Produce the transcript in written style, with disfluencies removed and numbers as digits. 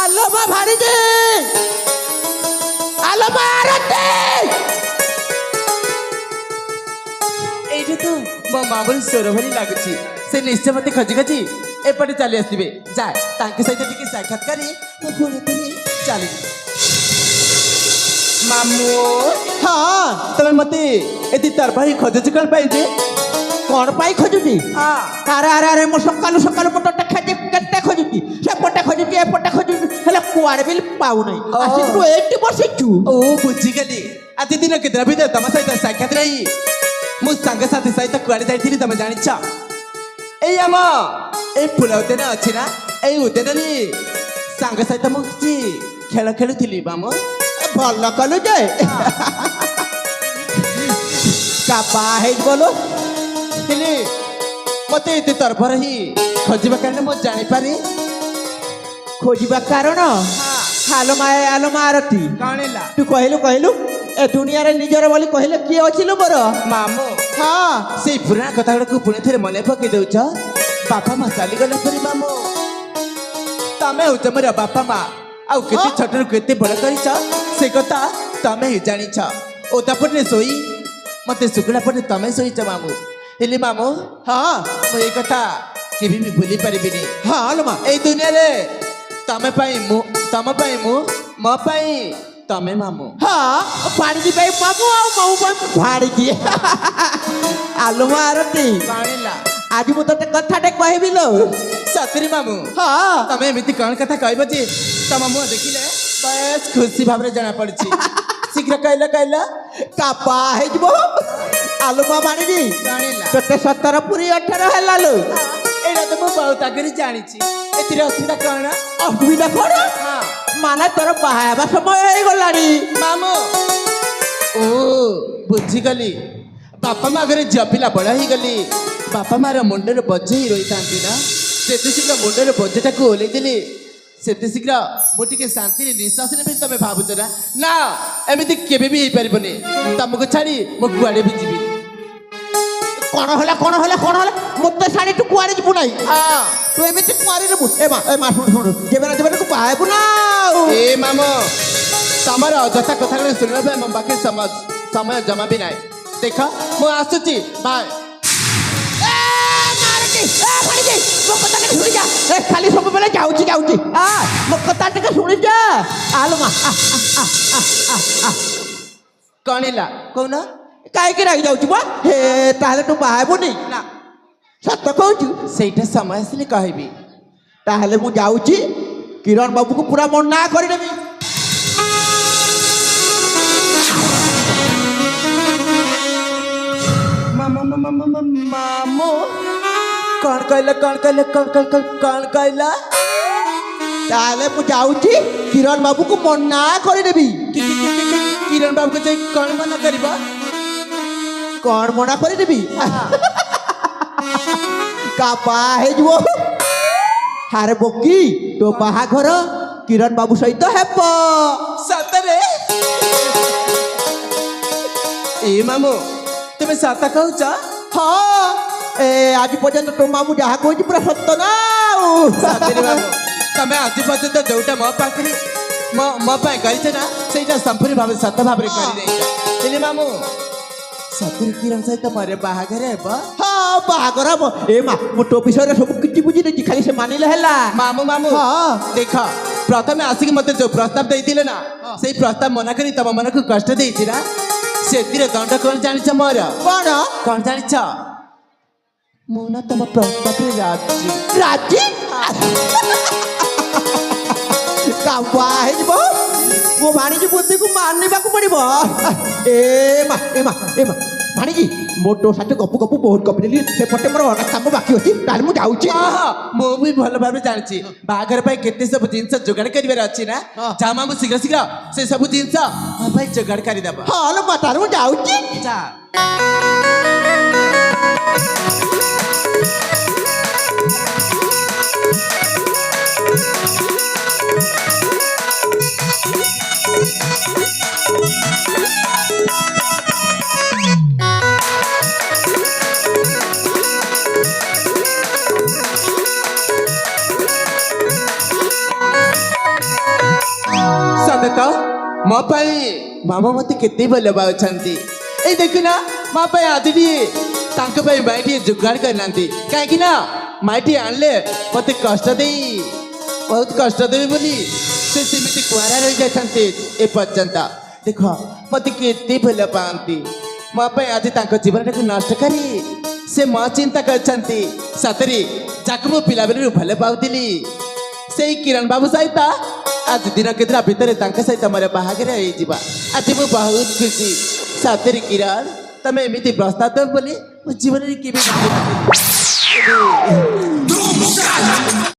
আলো মা ভাড়িজি, আলো মা আরতি। এইটা তো ମୋ ମାମୁଁ ସ୍ୱର ଭଳି ଲାଗୁଛି। ସେ ନିଶ୍ଚୟ ମତେ ଖୋଜି ଖୋଜି ଏପଟେ ଚାଲି ଆସିବେ। ଯାଏ ତାଙ୍କ ସହିତ ଟିକେ ସାକ୍ଷାତ କରି ମୁଁ ପୁଣି ପୁଣି ଚାଲିବି। ମାମୁଁ, ହଁ ତମେ ମତେ ଏତେ ତରଫା ହିଁ ଖୋଜୁଛ କ'ଣ ପାଇଁ ଯେ? କ'ଣ ପାଇଁ ଖୋଜୁଛି? ହଁ, ଆରେ ଆରେ ଆରେ ମୁଁ ସକାଳୁ ସକାଳୁ ପଟଟା ଖାଇଛି, କେତେ ଖୋଜୁଛି, ସେପଟେ ଖୋଜୁଛି ଏପଟେ ଖୋଜୁଛି, ହେଲେ କୁଆଡ଼େ ବି ପାଉନାହିଁ। ଆସିକି ତୁ ଏଇଠି ବସିଛୁ। ଓ ବୁଝିଗଲି। ଆଜି ଦିନ କେତେଟା ଭିତରେ ତମ ସହିତ ସାକ୍ଷାତ ରହି ମୁଁ ସାଙ୍ଗସାଥି ସହିତ କୁଆଡ଼େ ଯାଇଥିଲି ତମେ ଜାଣିଛ? ଏଇ ଆମ ଏଇ ଫୁଲ ଉଦ୍ୟାନ ଅଛି ନା, ଏଇ ଉଦ୍ୟାନରେ ସାଙ୍ଗ ସହିତ ମୁଁ କିଛି ଖେଳ ଖେଳୁଥିଲି ମାମୁଁ। ଭଲ କଲୁ ଯେ କାବା ହେଇଛି ବୋଲ। ହେଲେ ମତେ ଏତେ ତରଫର ହିଁ ଖୋଜିବା କାରଣ ମୁଁ ଜାଣିପାରି ଖୋଜିବା କାରଣ ଆଲୋ ମା ଆରତି। କ'ଣ ହେଲା ତୁ କହିଲୁ ଏ ଦୁନିଆରେ ନିଜର ବୋଲି କହିଲେ କିଏ ଅଛି ଲୋ ମୋର? ମାମୁଁ? ହଁ ସେଇ ପୁରୁଣା କଥା ଗୁଡାକୁ ପୁଣି ଥରେ ମନେ ପକେଇ ଦଉଛ। ବାପା ମା ଚାଲିଗଲା ପରେ ମାମୁଁ ତମେ ହଉଛ ମୋର ବାପା ମା। ଆଉ କେତେ ଛୋଟରୁ କେତେ ବଡ଼ କରିଛ ସେ କଥା ତମେ ହିଁ ଜାଣିଛ। ଓଦା ପଟରେ ଶୋଇ ମତେ ଶୁଖିଲା ପଟରେ ତମେ ଶୋଇଛ ମାମୁଁ। ହେଲେ ମାମୁଁ ହଁ ମୁଁ ଏଇ କଥା କେବେ ବି ଭୁଲି ପାରିବିନି। ହଁ ଲୋ ମା। ଏଇ ଦୁନିଆରେ ତମ ପାଇଁ ମୁଁ, ତମ ପାଇଁ ମୁଁ, ମୋ ପାଇଁ ତମେ ମାମୁଁ। ହଁ ଭାଣିଜି ପାଇଁ ମାମୁଁ ଆଉ ମାମୁଁ ପାଇଁ ଭାଣିଜି। ଆଲୋ ମା ଆରତି, ଜାଣିଲା ଆଜି ମୁଁ ତତେ କଥାଟେ କହିବି ଲୋ। ସତରେ ମାମୁଁ? ହଁ ତମେ ଏମିତି କ'ଣ କଥା କହିବ ଯେ ତମ ମୁହଁ ଦେଖିଲେ ବେଶ ଖୁସି ଭାବରେ ଜଣା ପଡୁଛି। ଶୀଘ୍ର କହିଲ କାବା ହେଇଯିବ। ଆଲୋ ମା ଭାଣିଜି, ଜାଣିଲା ତତେ 17 ପୁରୀ 18 ହେଲା ଲୋ। ଏଇଟା ତ ମୁଁ ବହୁତ ଆଗରେ ଜାଣିଛି। ଏଥିରେ ଅସୁବିଧା କ'ଣ? ଅସୁବିଧା କ'ଣ? ହଁ ମାନେ ତୋର ବାହା ହେବା ସମୟ ହେଇଗଲାଣି ମାମୁଁ। ଓ ବୁଝିଗଲି। ବାପା ମା ଘରେ ଝିଅ ପିଲା ବଡ଼ ହେଇଗଲି। ବାପା ମାର ମୁଣ୍ଡରେ ବୋଝ ହିଁ ରହିଥାନ୍ତି ନା। ସେତେ ଶୀଘ୍ର ମୁଣ୍ଡର ବୋଝଟାକୁ ଓହ୍ଲେଇ ଦେଲି ସେତେ ଶୀଘ୍ର ମୁଁ ଟିକେ ଶାନ୍ତିରେ ନିଶ୍ୱାସ ନେବି ତମେ ଭାବୁଛ ନା? ନା, ଏମିତି କେବେ ବି ହେଇପାରିବନି। ତମକୁ ଛାଡ଼ି ମୁଁ କୁଆଡ଼େ ବି ଯିବିନି। କ'ଣ ହେଲା ମୋତେ ଛାଡ଼ି ତୁ କୁଆଡ଼େ ଯିବୁ ନାହିଁ? ତୁ ଏମିତି କୁଆଡ଼େ ଯିବୁ? ଏ ମା ଶୁଣୁ ଯେବେ ନା ତୁ ବାହା ହେବୁ ନା ଆଉ। ଏ ମାମୁଁ, ତମର ଅଯଥା କଥା ଗୁଡ଼ା ଶୁଣିବା ପାଇଁ ମୋ ପାଖରେ ସମୟ ଜମା ବି ନାହିଁ। ଦେଖ ମୁଁ ଆସୁଛି, ବାଏ। ଖାଲି ସବୁବେଳେ ଯାଉଛି ମୋ କଥା ଟିକେ ଶୁଣି ଯା। ଆଲୋ ମା କ'ଣ ହେଲା କହୁନ? କାହିଁକି ରାଗି ଯାଉଛି ବା? ହେ ତାହେଲେ ତୁ ବାହା ହେବୁନି? ନା, ସତ କହୁଛୁ? ସେଇଟା ସମୟ ଆସିଲେ କହିବି। ତାହେଲେ ମୁଁ ଯାଉଛି, କିରଣ ବାବୁକୁ ପୁରା ମନା କରିଦେବି। ମାମୁଁ କ'ଣ କହିଲ? ତାହେଲେ ମୁଁ ଯାଉଛି, କିରଣ ବାବୁକୁ ମନା କରିଦେବି। କିରଣ ବାବୁକୁ ଯାଇ କ'ଣ ମନା କରିବ? କ'ଣ ମନା କରିଦେବି? କାବା ହେଇଯିବ। ହାରେ ବୋକି, ତୋ ବାହାଘର କିରଣ ବାବୁ ସହିତ ହେବ। ସତରେ? ଏ ମାମୁଁ ତୁମେ ସତ କହୁଛ? ହଁ ଆଜି ପର୍ଯ୍ୟନ୍ତ ତୋ ମାମୁଁ ଯାହା କହୁଛି ପୁରା ସତ ନା ଆଉ। ସତରେ ମାମୁଁ, ତମେ ଆଜି ପର୍ଯ୍ୟନ୍ତ ଯୋଉଟା ମୋ ପାଖରେ ମୋ ପାଇଁ କରିଛ ନା ସେଇଟା ସମ୍ପୂର୍ଣ୍ଣ ଭାବେ ସତ ଭାବରେ କରିଦେଇଛ। ହେଲେ ମାମୁଁ ସତରେ କିରଣ ସହିତ ପରେ ବାହାଘର ହେବ? ହଁ ବାହାଘର ହେବ। ଏ ମା ମୁଁ ତୋ ବିଷୟରେ ସବୁ କିଛି ବୁଝି ଦେଇଛି, ଖାଲି ସେ ମାନିଲେ ହେଲା। ମାମୁଁ ହଁ ଦେଖ, ପ୍ରଥମେ ଆସିକି ମତେ ଯୋଉ ପ୍ରସ୍ତାବ ଦେଇଥିଲେ ନା ସେଇ ପ୍ରସ୍ତାବ ମନା କରି ତମ ମନକୁ କଷ୍ଟ ଦେଇଛି ନା, ସେଥିରେ ଦଣ୍ଡ କ'ଣ ଜାଣିଛ ମୋର? କ'ଣ ଜାଣିଛ? ମୁଁ ନା ତମ ପ୍ରସ୍ତାବରେ ରାଜି। କାବା ହେଇଯିବ। ମୋ ଭାଣିଜି ବୁଦ୍ଧିକୁ ମାନିବାକୁ ପଡ଼ିବ। ଏ ମା ଜାଣିକି ମୋ ତୋ ସାଥେ ଗପୁ ଗପୁ ବହୁତ ଗପି ଦେଲି ସେପଟେ ମୋର ଅନେକ କାମ ବାକି ଅଛି ତାହେଲେ ମୁଁ ଯାଉଛି ମୁଁ ବି ଭଲ ଭାବରେ ଜାଣିଛି ବାହାଘର ପାଇଁ କେତେ ସବୁ ଜିନିଷ ଯୋଗାଡ଼ କରିବାର ଅଛି ନା ଯା ମାମୁଁ ଶୀଘ୍ର ଶୀଘ୍ର ସେ ସବୁ ଜିନିଷ ମୋ ପାଇଁ ଯୋଗାଡ଼ କରିଦେବ ହଁ ଲୋ ମା ତାହେଲେ ମୁଁ ଯାଉଛି ଯା ସନ୍ଦେତ ମୋ ପାଇଁ ମାମା ମତେ କେତେ ଭଲ ପାଉଛନ୍ତି ଏଇ ଦେଖୁନା ମୋ ପାଇଁ ଆଜିଟିଏ ତାଙ୍କ ପାଇଁ ମାଇଟିଏ ଯୋଗାଡ଼ କରିନାହାନ୍ତି କାହିଁକି ନା ମାଇଟି ଆଣିଲେ ମତେ କଷ୍ଟ ଦେଇ ବହୁତ କଷ୍ଟ ଦେବେ ବୋଲି ସେ ସେମିତି କୁଆରା ରହିଯାଇଛନ୍ତି ଏପର୍ଯ୍ୟନ୍ତ ଦେଖ ମତେ କେତେ ଭଲ ପାଆନ୍ତି ମୋ ପାଇଁ ଆଜି ତାଙ୍କ ଜୀବନଟାକୁ ନଷ୍ଟ କରି ସେ ମୋ ଚିନ୍ତା କରିଛନ୍ତି ସତରେ ଯାକୁ ମୁଁ ପିଲାବେଳରୁ ଭଲ ପାଉଥିଲି ସେଇ କିରଣ ବାବୁ ସହିତ ଆଜି ଦିନ କେତେଟା ଭିତରେ ତାଙ୍କ ସହିତ ମୋର ବାହାଘର ହେଇଯିବା ଆଜି ମୁଁ ବହୁତ ଖୁସି ସତରେ କିରଣ ତମେ ଏମିତି ପ୍ରସ୍ତାବ ଦେବ ବୋଲି ମୋ ଜୀବନରେ କେବେ ଭାବିନଥିଲି